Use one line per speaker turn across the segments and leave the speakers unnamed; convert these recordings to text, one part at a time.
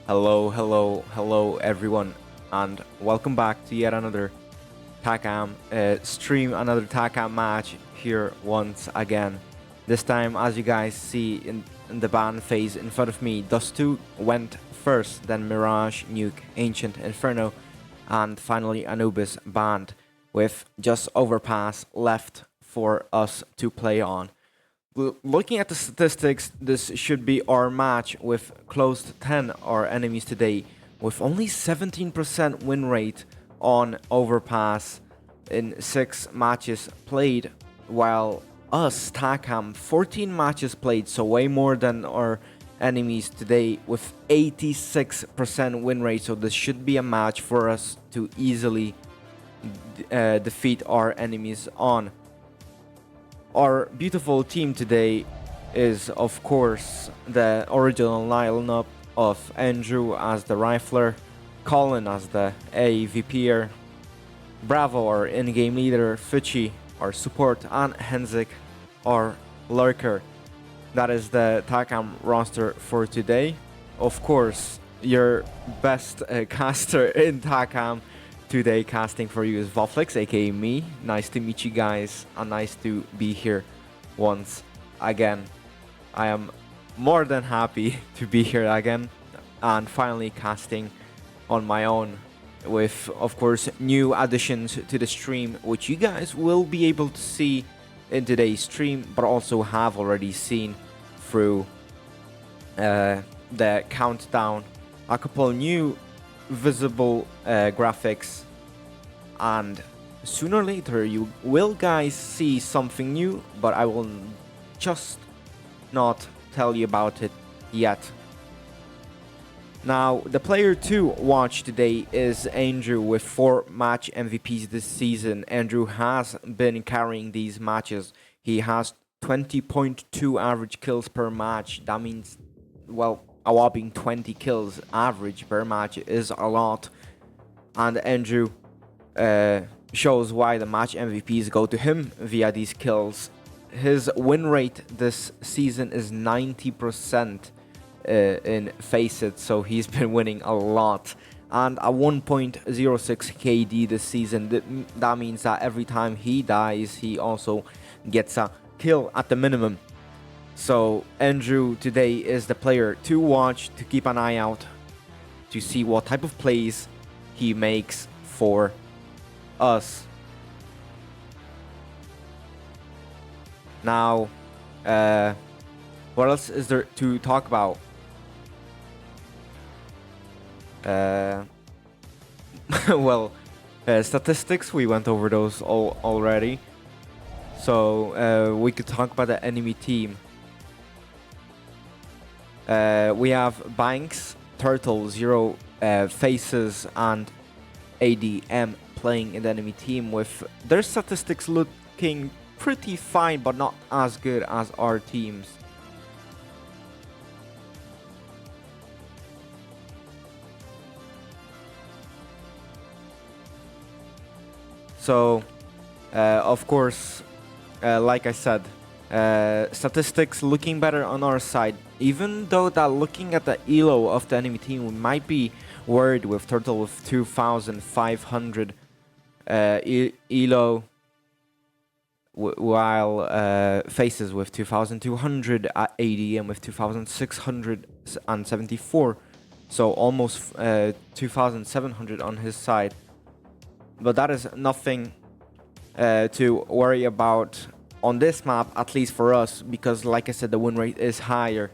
Hello everyone, and welcome back to yet another TacAM stream, another TacAM match here once again. This time, as you guys see in the ban phase in front of me, Dust2 went first, then Mirage, Nuke, Ancient, Inferno, and finally Anubis banned, with just Overpass left for us to play on. Looking at the statistics, this should be our match with Closed10, our enemies today, with only 17% win rate on Overpass in 6 matches played, while us, TacAM, 14 matches played, so way more than our enemies today, with 86% win rate, so this should be a match for us to easily defeat our enemies on. Our beautiful team today is, of course, the original lineup of Andrew as the rifler, Colin as the AVPer, Bravo our in-game leader, Fuchi our support, and Henzik our lurker. That is the TacAM roster for today. Of course, your best caster in TacAM today casting for you is Voflix, aka me. Nice to meet you guys, and nice to be here once again. I am more than happy to be here again and finally casting on my own with, of course, new additions to the stream, which you guys will be able to see in today's stream, but also have already seen through the countdown. A couple new visible graphics, and sooner or later you will guys see something new, but I will just not tell you about it yet. Now, the player to watch today is Andrew with 4 match MVPs this season. Andrew has been carrying these matches. He has 20.2 average kills per match. That means, well, a whopping 20 kills average per match is a lot. And Andrew shows why the match MVPs go to him via these kills. His win rate this season is 90% in Faceit, so he's been winning a lot. And a 1.06 KD this season. That means that every time he dies, he also gets a kill at the minimum. So Andrew today is the player to watch, to keep an eye out, to see what type of plays he makes for us. Now, what else is there to talk about? Well, statistics, we went over those already. So we could talk about the enemy team. We have Banks, Turtle, Zero, Faces, and ADM playing in the enemy team, with their statistics looking pretty fine, but not as good as our teams. So, of course, like I said, statistics looking better on our side, even though that looking at the elo of the enemy team, we might be worried with Turtle with 2,500 elo, while Faces with 2,200, ADM with 2,674, so almost 2,700 on his side. But that is nothing to worry about on this map, at least for us, because like I said, the win rate is higher.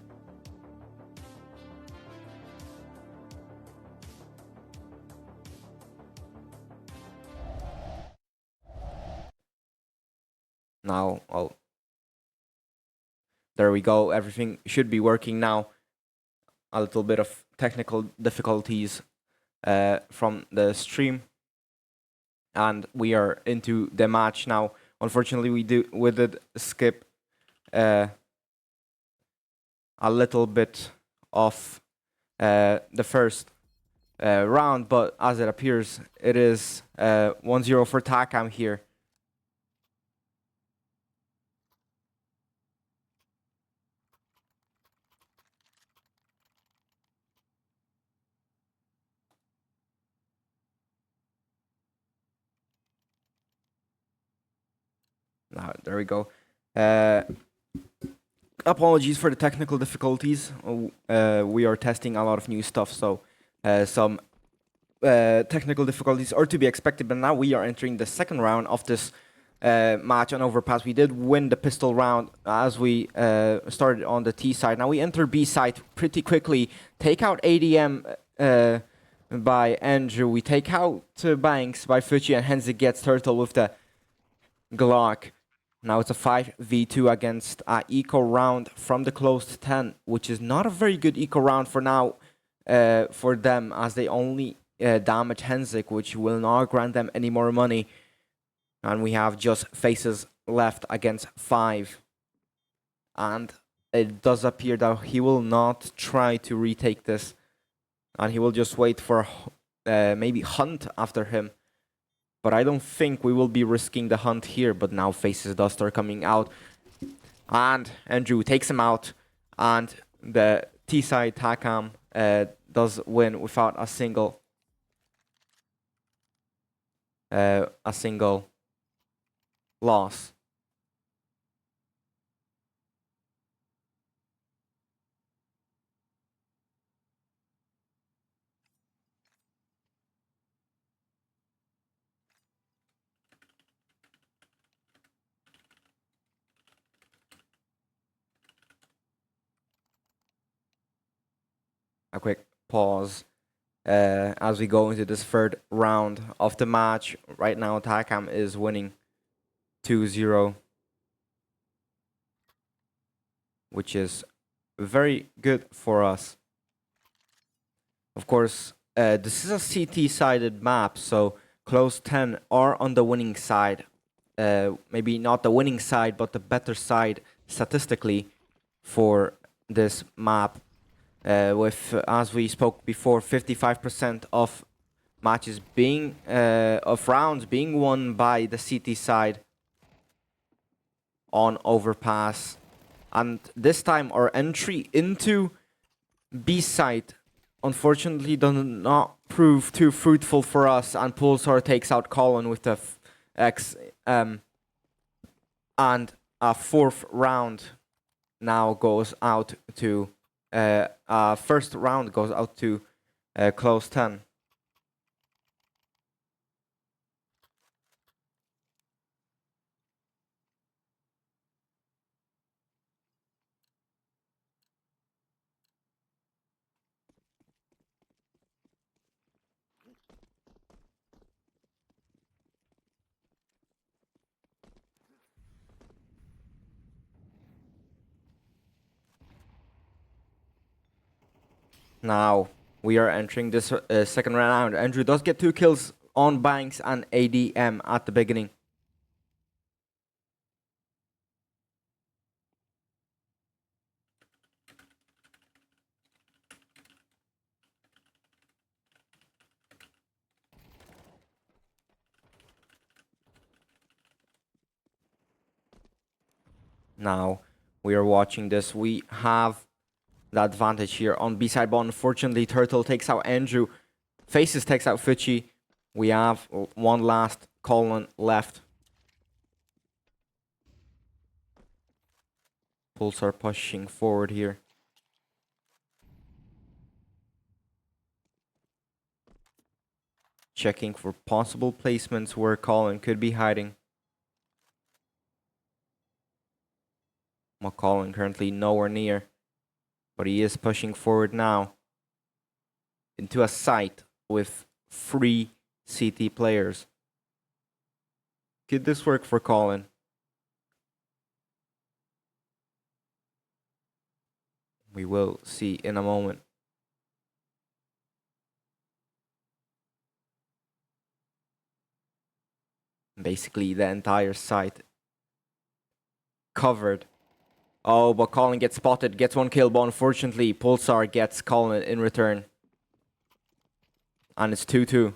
Now, oh, there we go. Everything should be working now. A little bit of technical difficulties from the stream, and we are into the match now. Unfortunately, we did skip a little bit of the first round, but as it appears, it is 1-0 for TacAM here. Now, there we go. Uh, Apologies for the technical difficulties. We are testing a lot of new stuff, so some technical difficulties are to be expected. But now we are entering the second round of this match on Overpass. We did win the pistol round as we started on the T side. Now we enter B side pretty quickly. Take out ADM by Andrew. We take out Banks by Fuchi, and Henzik gets Turtle with the Glock. Now it's a 5v2 against eco round from the Closed 10, which is not a very good eco round for now for them, as they only damage Henzik, which will not grant them any more money. And we have just faces left against 5. And it does appear that he will not try to retake this, and he will just wait for maybe Hunt after him. But I don't think we will be risking the Hunt here. But now faces does start coming out. And Andrew takes him out. And the T-side TacAM does win without a single loss. A quick pause as we go into this third round of the match. Right now, TacAM is winning 2-0, which is very good for us. Of course, this is a CT-sided map, so Closed10 are on the winning side. Maybe not the winning side, but the better side statistically for this map. With, as we spoke before, 55% of matches being, of rounds being won by the CT side on Overpass. And this time our entry into B side unfortunately does not prove too fruitful for us, and Pulsar takes out Colin with the X. And a fourth round now goes out to first round goes out to Closed10. Now we are entering this second round. Andrew does get 2 kills on Banks and ADM at the beginning. Now we are watching this. We have the advantage here on B side, but unfortunately Turtle takes out Andrew. Faces takes out Fuchi. We have one last Colin left. Pulsar pushing forward here. Checking for possible placements where Colin could be hiding. Colin currently nowhere near, but he is pushing forward now into a site with 3 CT players. Could this work for Colin? We will see in a moment. Basically the entire site covered. Oh, but Colin gets spotted, gets 1 kill, but unfortunately Pulsar gets Colin in return. And it's 2-2.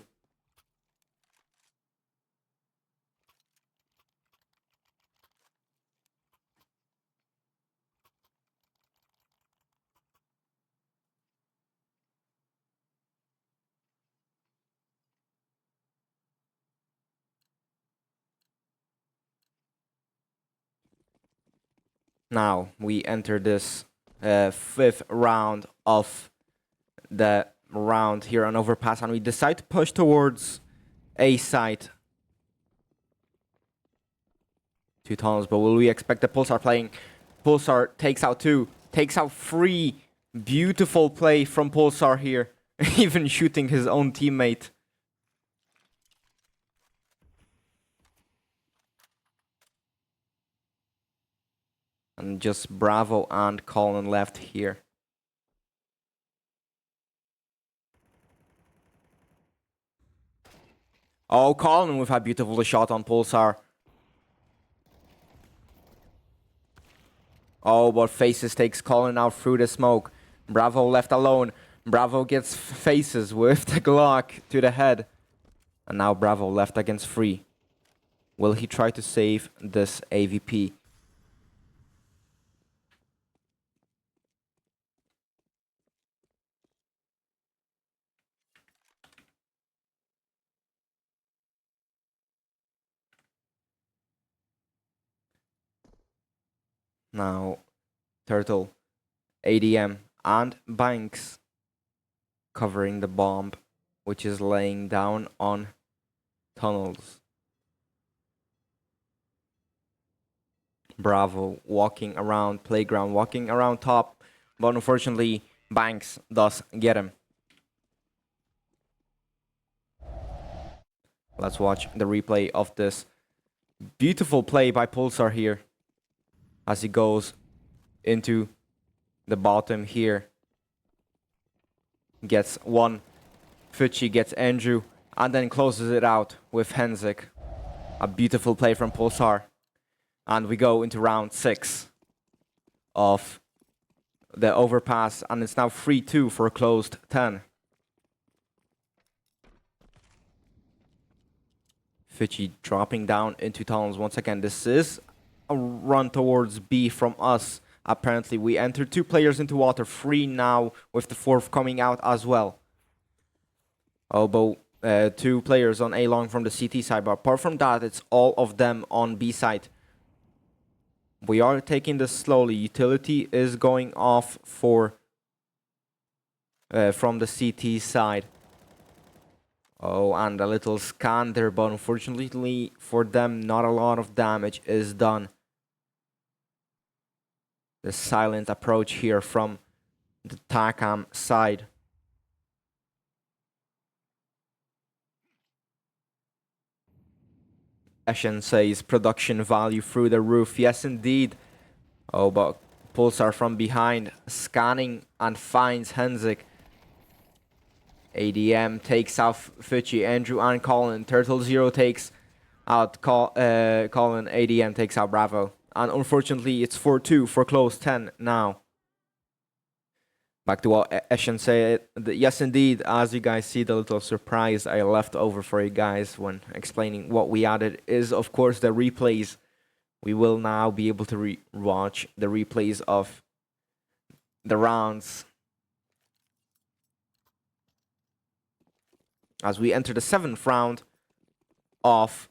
Now we enter this fifth round of the round here on overpass, and we decide to push towards A site. 2 tunnels, but will we expect the Pulsar playing? Pulsar takes out 2, takes out 3. Beautiful play from Pulsar here, even shooting his own teammate. And just Bravo and Colin left here. Oh, Colin with a beautiful shot on Pulsar. Oh, but Faces takes Colin out through the smoke. Bravo left alone. Bravo gets Faces with the Glock to the head. And now Bravo left against 3. Will he try to save this AVP? Now, Turtle, ADM, and Banks covering the bomb, which is laying down on tunnels. Bravo walking around playground, walking around top, but unfortunately, Banks does get him. Let's watch the replay of this beautiful play by Pulsar here as he goes into the bottom here. Gets one, Fuchi gets Andrew, and then closes it out with Henzik. A beautiful play from Pulsar. And we go into round 6 of the overpass, and it's now 3-2 for Closed 10. Fuchi dropping down into tunnels once again. This is a run towards B from us. Apparently, we entered 2 players into water, 3 now, with the 4th coming out as well. Although 2 players on A long from the CT side, but apart from that, it's all of them on B side. We are taking this slowly. Utility is going off for from the CT side. Oh, and a little scan there, but unfortunately for them, not a lot of damage is done. The silent approach here from the TacAM side. Eshen says production value through the roof. Yes, indeed. Oh, but Pulsar from behind, scanning and finds Henzik. ADM takes out Fuchi, Andrew and Colin. Turtle Zero takes out Colin. ADM takes out Bravo. And unfortunately, it's 4-2 for Closed 10 now. Back to what Eshen said. Yes, indeed, as you guys see, the little surprise I left over for you guys when explaining what we added is, of course, the replays. We will now be able to watch the replays of the rounds as we enter the 7th round of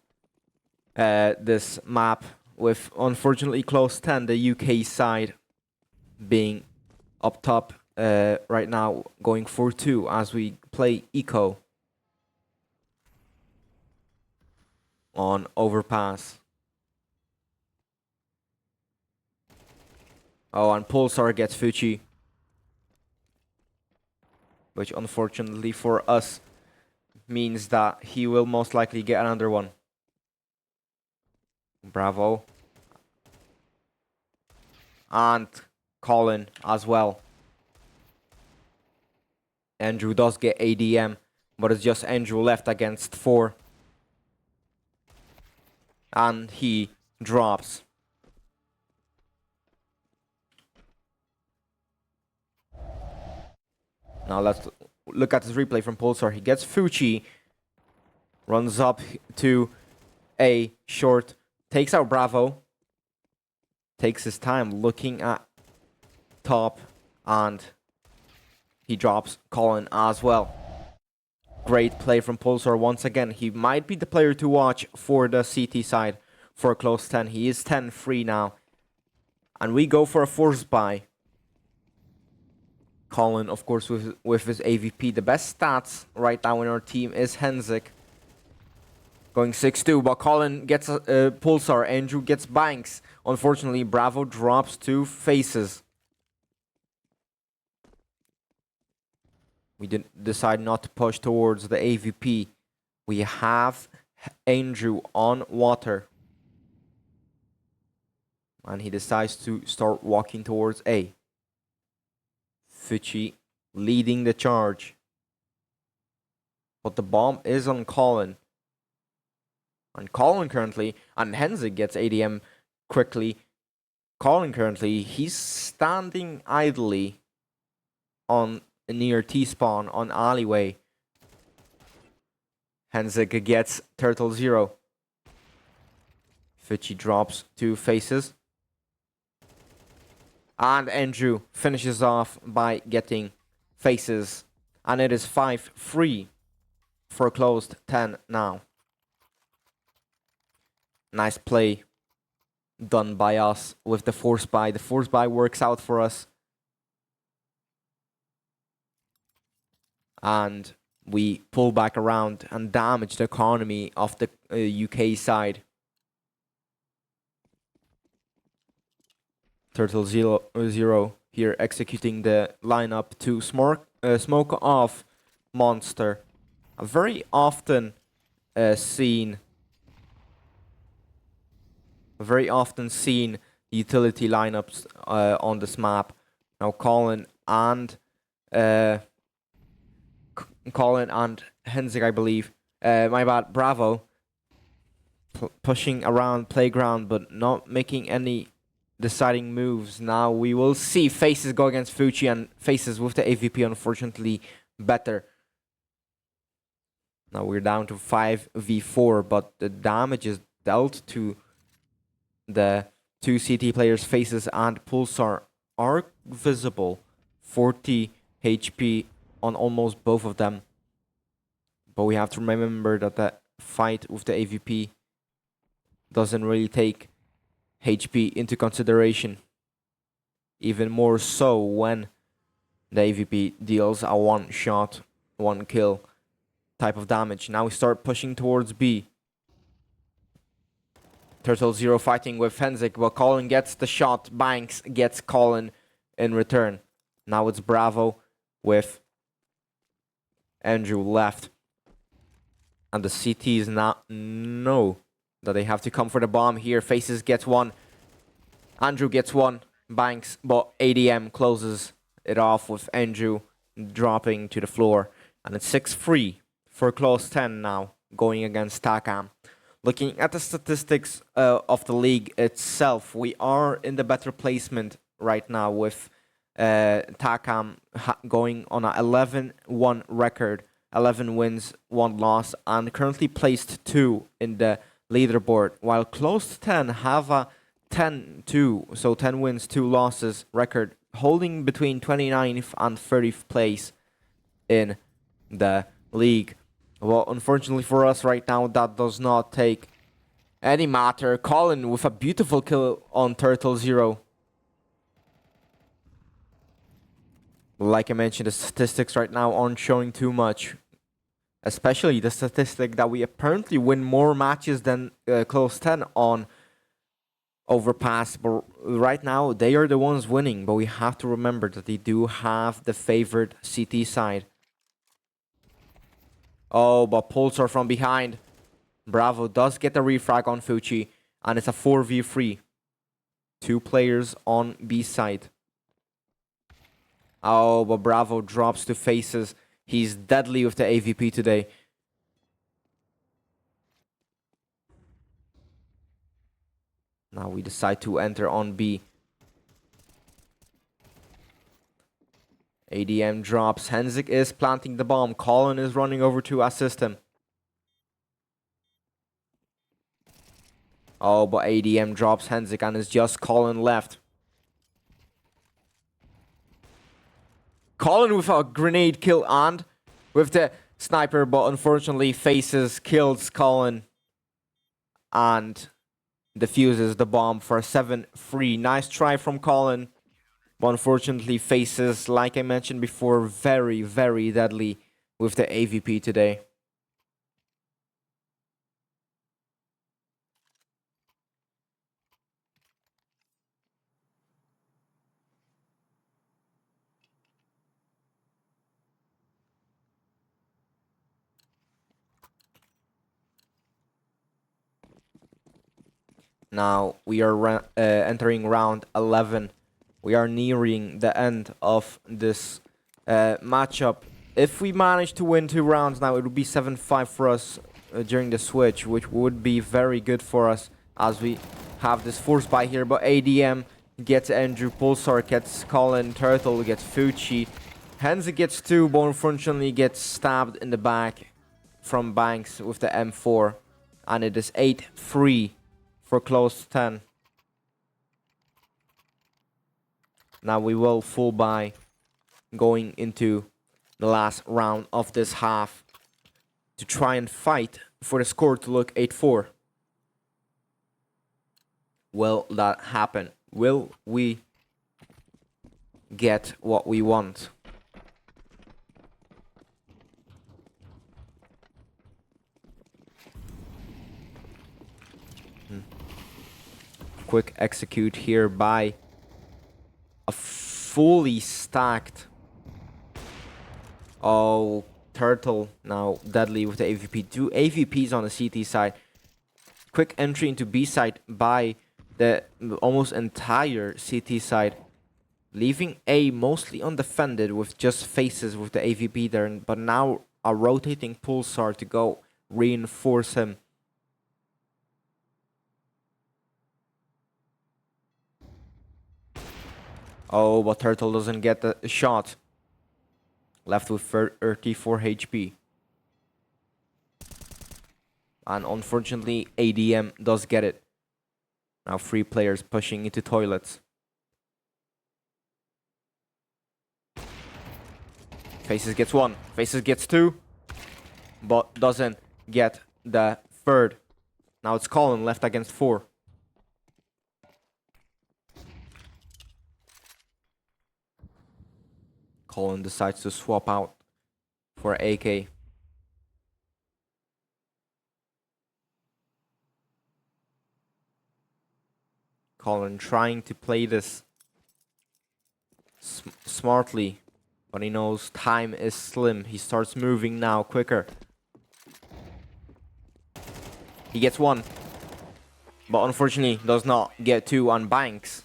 this map, with unfortunately Closed 10, the UK side, being up top right now, going 4-2 as we play Eco on overpass. Oh, and Pulsar gets Fuchi, which unfortunately for us means that he will most likely get another one. Bravo. And Colin as well. Andrew does get ADM, but it's just Andrew left against 4. And he drops. Now let's look at this replay from Pulsar. He gets Fuchi, runs up to A short, takes out Bravo, takes his time looking at top, and he drops Colin as well. Great play from Pulsar once again. He might be the player to watch for the CT side for Closed 10. He is 10-3 now. And we go for a force buy. Colin, of course, with his AVP. The best stats right now in our team is Henzik. Going 6-2, but Colin gets a Pulsar. Andrew gets Banks. Unfortunately, Bravo drops 2 faces. We decide not to push towards the AVP. We have Andrew on water. And he decides to start walking towards A. Fuchi leading the charge. But the bomb is on Colin. And Colin currently, and Henzik gets ADM quickly. Colin currently, he's standing idly on near T-spawn on alleyway. Henzik gets Turtle 0. Fuchi drops 2 faces. And Andrew finishes off by getting faces. And it is 5-3 for Closed 10 now. Nice play done by us with the force buy. The force buy works out for us. And we pull back around and damage the economy of the UK side. Turtle 0 here executing the lineup to smoke off Monster. A very often seen utility lineups on this map. Now Colin and Henzik, I believe. My bad, Bravo. Pushing around playground, but not making any deciding moves. Now we will see faces go against Fuchi, and faces with the AVP unfortunately better. Now we're down to 5v4, but the damage is dealt to the 2 CT players' faces, and Pulsar are visible. 40 HP on almost both of them. But we have to remember that the fight with the AVP doesn't really take HP into consideration. Even more so when the AVP deals a 1-shot, 1-kill type of damage. Now we start pushing towards B. Turtle 0 fighting with Henzik, but Colin gets the shot. Banks gets Colin in return. Now it's Bravo with Andrew left. And the CTs now know that they have to come for the bomb here. Faces gets 1. Andrew gets 1. Banks, but ADM closes it off with Andrew dropping to the floor. And it's 6-3 for Closed 10 now, going against TacAM. Looking at the statistics of the league itself, we are in the better placement right now with TacAM going on a 11-1 record, 11 wins, 1 loss, and currently placed 2 in the leaderboard, while Closed 10 have a 10-2, so 10 wins, 2 losses record, holding between 29th and 30th place in the league. Well, unfortunately for us right now, that does not take any matter. Colin with a beautiful kill on Turtle 0. Like I mentioned, the statistics right now aren't showing too much. Especially the statistic that we apparently win more matches than Closed 10 on Overpass. But right now, they are the ones winning. But we have to remember that they do have the favored CT side. Oh, but Pulsar from behind. Bravo does get the refrag on Fuchi. And it's a 4v3. 2 players on B side. Oh, but Bravo drops to faces. He's deadly with the AVP today. Now we decide to enter on B. ADM drops. Henzik is planting the bomb. Colin is running over to assist him. Oh, but ADM drops Henzik and it's just Colin left. Colin with a grenade kill and with the sniper, but unfortunately faces kills Colin. And defuses the bomb for a 7-3. Nice try from Colin, but unfortunately faces, like I mentioned before, very, very deadly with the AVP today. Now we are entering round 11. We are nearing the end of this matchup. If we manage to win 2 rounds now, it would be 7-5 for us during the switch, which would be very good for us as we have this force buy here. But ADM gets Andrew, Pulsar gets Colin, Turtle gets Fucci. Henze gets 2, but unfortunately gets stabbed in the back from Banks with the M4. And it is 8-3 for Closed10. Now we will full buy going into the last round of this half to try and fight for the score to look 8-4. Will that happen? Will we get what we want? Quick execute here by a fully stacked. Oh, Turtle now deadly with the AVP. 2 AVPs on the CT side. Quick entry into B side by the almost entire CT side, leaving A mostly undefended with just faces with the AVP there. But now a rotating Pulsar to go reinforce him. Oh, but Turtle doesn't get the shot. Left with 34 HP. And unfortunately, ADM does get it. Now 3 players pushing into toilets. Faces gets 1. Faces gets 2. But doesn't get the 3rd. Now it's Colin left against 4. Colin decides to swap out for AK. Colin trying to play this smartly, but he knows time is slim. He starts moving now quicker. He gets 1, but unfortunately does not get 2 on Banks.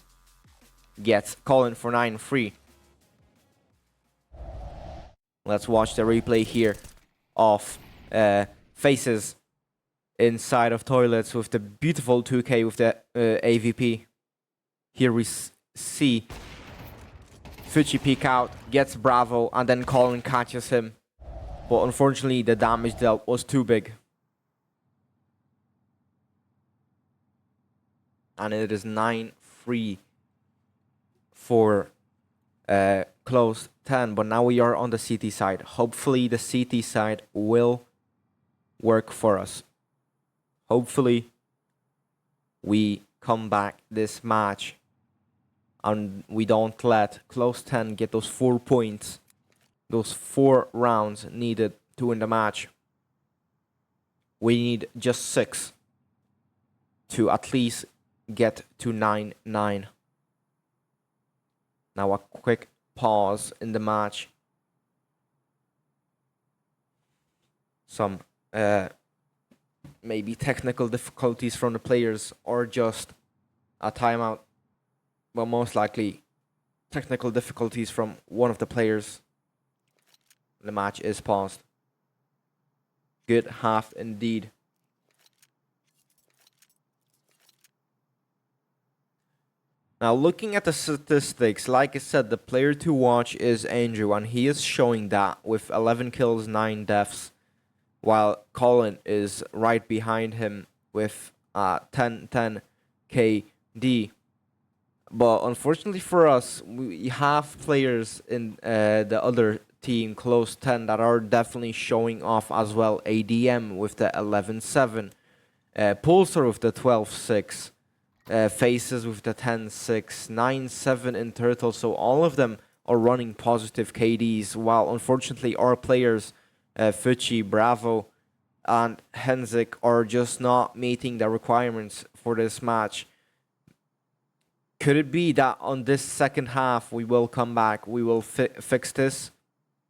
Gets Colin for 9-3. Let's watch the replay here of faces inside of toilets with the beautiful 2K with the AVP. Here we see Fucci peek out, gets Bravo, and then Colin catches him. But unfortunately, the damage dealt was too big. And it is 9-3 for Closed10. But now we are on the CT side. Hopefully, the CT side will work for us. Hopefully, we come back this match and we don't let Closed10 get those 4 points, those 4 rounds needed to win the match. We need just 6 to at least get to 9-9. Now a quick pause in the match. Some maybe technical difficulties from the players or just a timeout. But most likely technical difficulties from one of the players. The match is paused. Good half indeed. Now looking at the statistics, like I said, the player to watch is Andrew, and he is showing that with 11 kills, 9 deaths, while Colin is right behind him with 10 KD. But unfortunately for us, we have players in the other team, Closed10, that are definitely showing off as well. ADM with the 11-7, Pulsar with the 12-6, Faces with the 10, 6, 9, 7 in Turtle. So all of them are running positive KDs, while unfortunately our players, Fuchi, Bravo, and Henzik, are just not meeting the requirements for this match. Could it be that on this second half we will come back, we will fix this?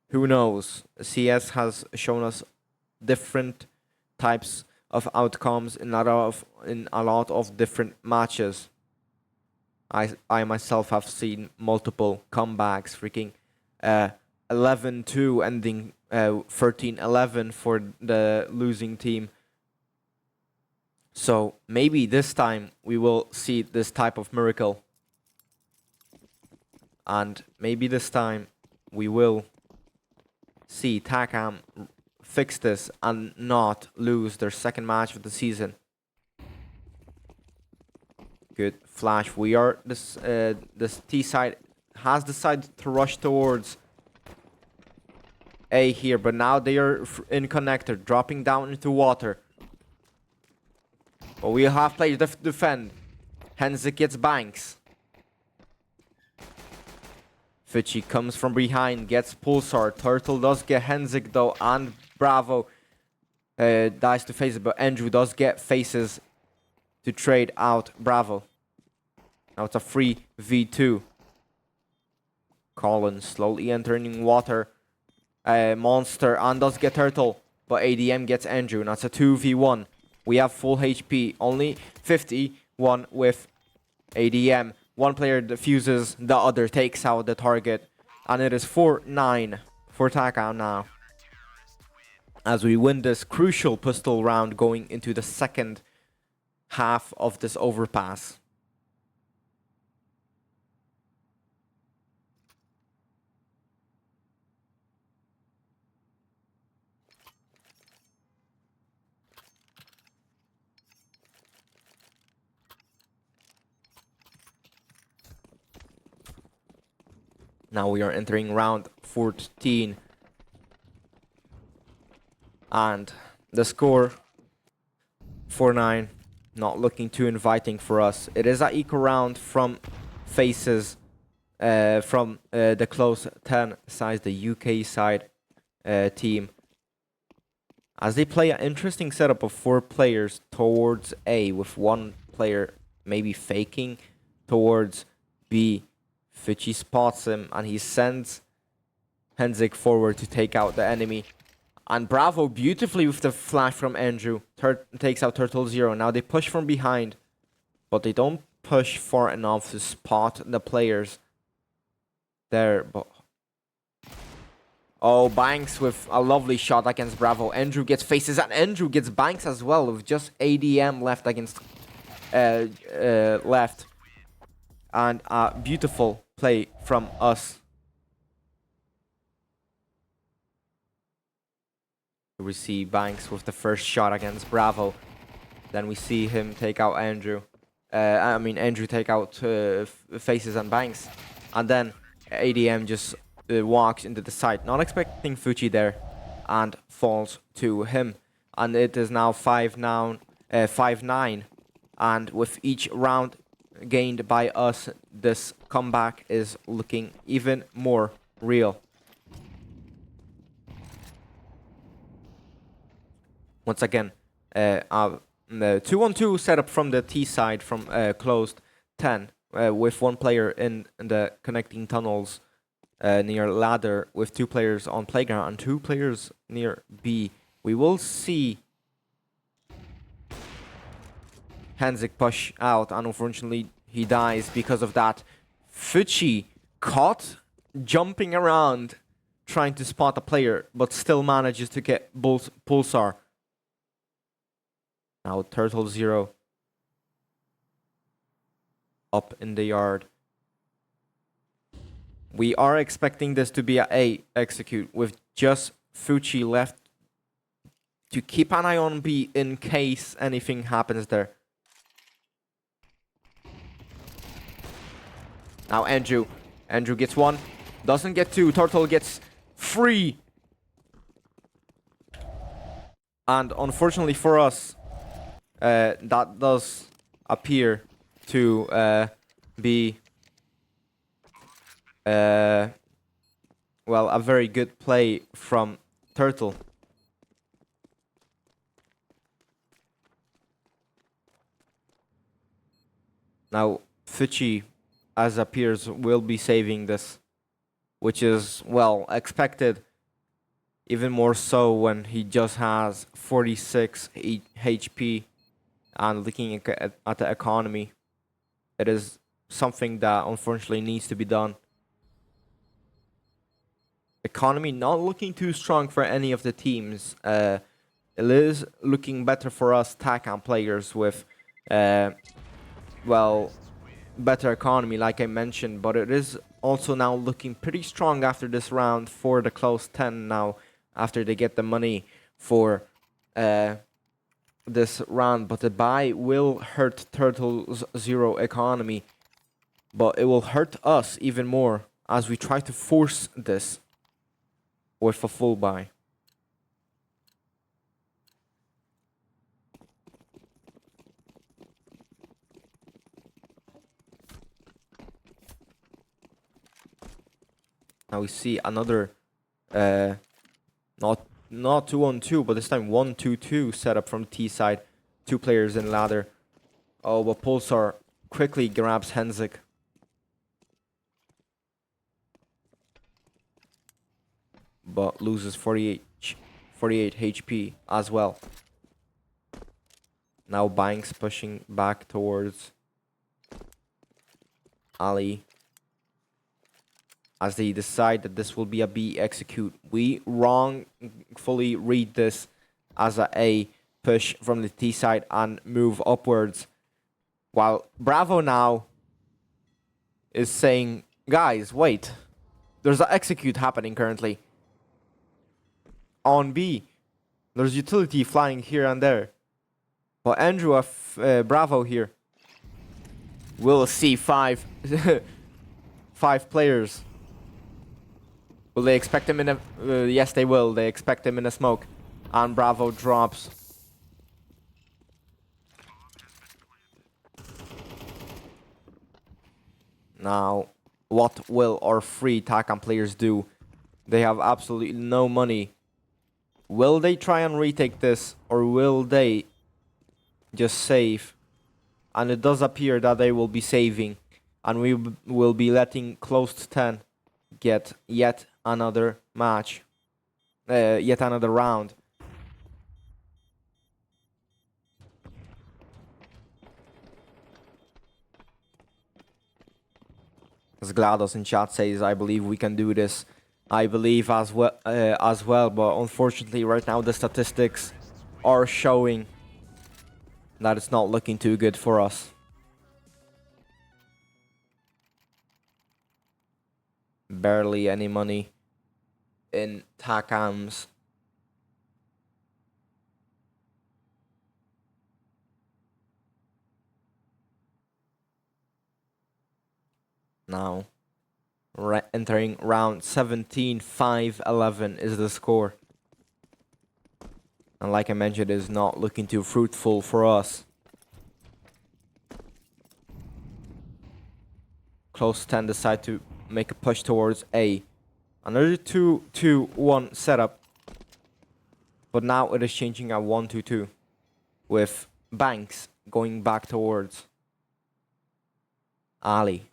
Who knows? CS has shown us different types of outcomes in a lot of different matches. I myself have seen multiple comebacks, freaking 11-2 ending 13-11 for the losing team. So maybe this time we will see this type of miracle. And maybe this time we will see TacAM fix this and not lose their second match of the season. Good flash. We are this T side has decided to rush towards A here, but now they are in connector, dropping down into water. But we have players defend. Henzik gets banks. Fuchi comes from behind, gets Pulsar. Turtle does get Henzik though, and Bravo dies to faces, but Andrew does get faces to trade out Bravo. Now it's a free V2. Colin slowly entering water. Monster and does get Turtle, but ADM gets Andrew. Now it's a 2v1. We have full HP, only 51 with ADM. One player defuses, the other takes out the target. And it is 4-9 for TacAM now, as we win this crucial pistol round going into the second half of this overpass. Now we are entering round 14. And the score, 4-9, not looking too inviting for us. It is an equal round from faces from the Closed10 side, the UK side team. As they play an interesting setup of 4 players towards A, with one player maybe faking towards B. Fuchi spots him and he sends Henzik forward to take out the enemy. And Bravo beautifully with the flash from Andrew takes out Turtle Zero. Now they push from behind, but they don't push far enough to spot the players there. But oh, Banks with a lovely shot against Bravo. Andrew gets faces and Andrew gets Banks as well, with just ADM left against left. And a beautiful play from us. We see Banks with the first shot against Bravo. Then we see him take out Andrew. Andrew take out faces and Banks. And then ADM just walks into the site, not expecting Fuchi there, and falls to him. And it is now 5-9. And with each round gained by us, this comeback is looking even more real. Once again, the 2-on-2 setup from the T side from Closed10, with one player in the connecting tunnels near ladder, with 2 players on playground and 2 players near B. We will see Henzik push out, and unfortunately he dies because of that. Fuchi caught jumping around trying to spot a player, but still manages to get Pulsar. Now Turtle Zero up in the yard. We are expecting this to be a execute, with just Fuchi left to keep an eye on B in case anything happens there. Now Andrew gets 1, doesn't get 2, Turtle gets 3. And unfortunately for us, that does appear to be well, a very good play from Turtle. Now Fuchi, as appears, will be saving this, which is, well, expected. Even more so when he just has 46 HP, and looking at the economy, it is something that unfortunately needs to be done. Economy not looking too strong for any of the teams. It is looking better for us TacAM players with, well, better economy, like I mentioned, but it is also now looking pretty strong after this round for the Closed10 now, after they get the money for this round. But the buy will hurt Turtle's zero economy, but it will hurt us even more as we try to force this with a full buy. Now we see another not 2-on-2, but this time 1-2-2 setup from T side. 2 players in ladder. Oh, but Pulsar quickly grabs Henzik. But loses 48 HP as well. Now Banks pushing back towards Ali, as they decide that this will be a B execute. We wrongfully read this as a A push from the T side and move upwards. While Bravo now is saying, guys, wait, there's an execute happening currently. On B, there's utility flying here and there. But Andrew of Bravo here will see 5 players. Will they expect him in a... yes, they will. They expect him in a smoke. And Bravo drops. Now, what will our 3 TacAM players do? They have absolutely no money. Will they try and retake this, or will they just save? And it does appear that they will be saving. And we will be letting Closed10 get yet another match. Yet another round. As GLaDOS in chat says, I believe we can do this. I believe as well, but unfortunately right now the statistics are showing that it's not looking too good for us. Barely any money in TacAMs. Now, entering round 17, 5-11 is the score. And like I mentioned, it is not looking too fruitful for us. Closed10 decide to make a push towards A. Another 2-2-1 setup. But now it is changing at 1-2-2. With Banks going back towards Ali.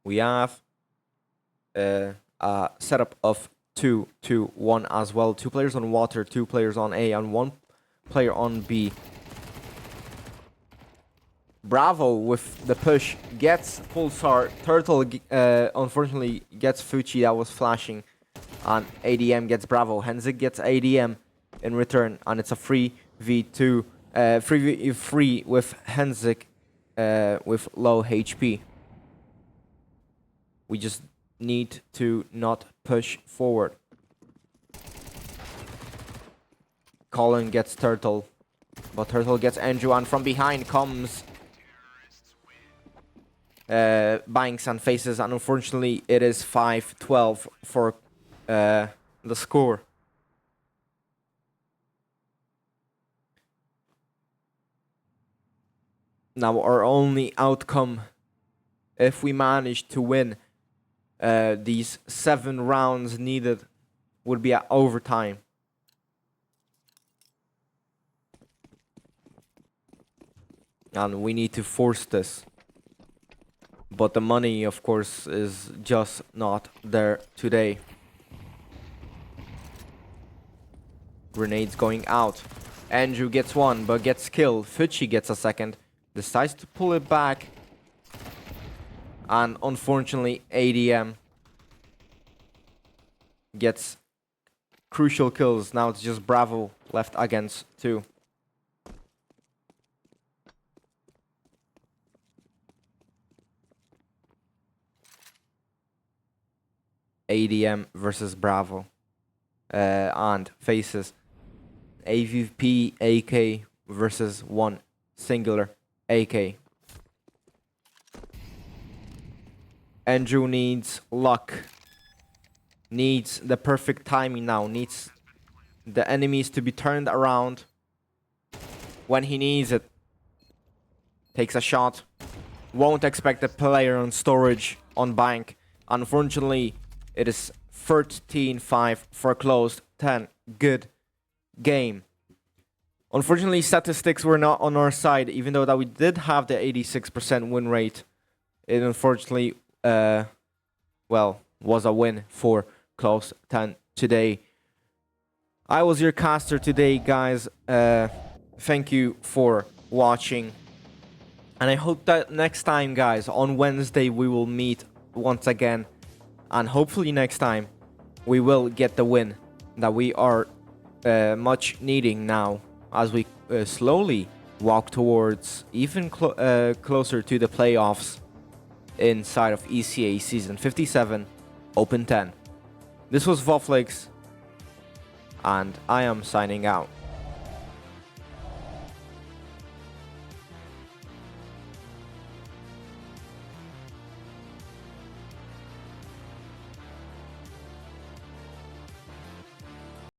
We have a setup of 2-2-1 as well. 2 players on water, 2 players on A, and 1 player on B. Bravo with the push gets Pulsar. Turtle unfortunately gets Fuchi that was flashing. And ADM gets Bravo. Henzik gets ADM in return. And it's a 3v2. 3v3 with Henzik with low HP. We just need to not push forward. Colin gets Turtle. But Turtle gets Andrew, and from behind comes Banks and Faces, and unfortunately it is 5-12 for the score. Now our only outcome, if we manage to win these 7 rounds needed, would be at overtime. And we need to force this. But the money, of course, is just not there today. Grenades going out. Andrew gets one, but gets killed. Fucci gets a second. Decides to pull it back. And unfortunately, ADM gets crucial kills. Now it's just Bravo left against 2. ADM versus Bravo. And faces AVP AK versus 1 singular AK. Andrew needs luck. Needs the perfect timing now. Needs the enemies to be turned around when he needs it. Takes a shot. Won't expect the player on storage on bank. Unfortunately, it is 13-5 for Closed10. Good game. Unfortunately, statistics were not on our side, even though that we did have the 86% win rate. It unfortunately, well, was a win for Closed10 today. I was your caster today, guys. Thank you for watching. And I hope that next time, guys, on Wednesday, we will meet once again. And hopefully next time, we will get the win that we are much needing now as we slowly walk towards even closer to the playoffs inside of ESEA Season 57, Open 10. This was Voflix, and I am signing out.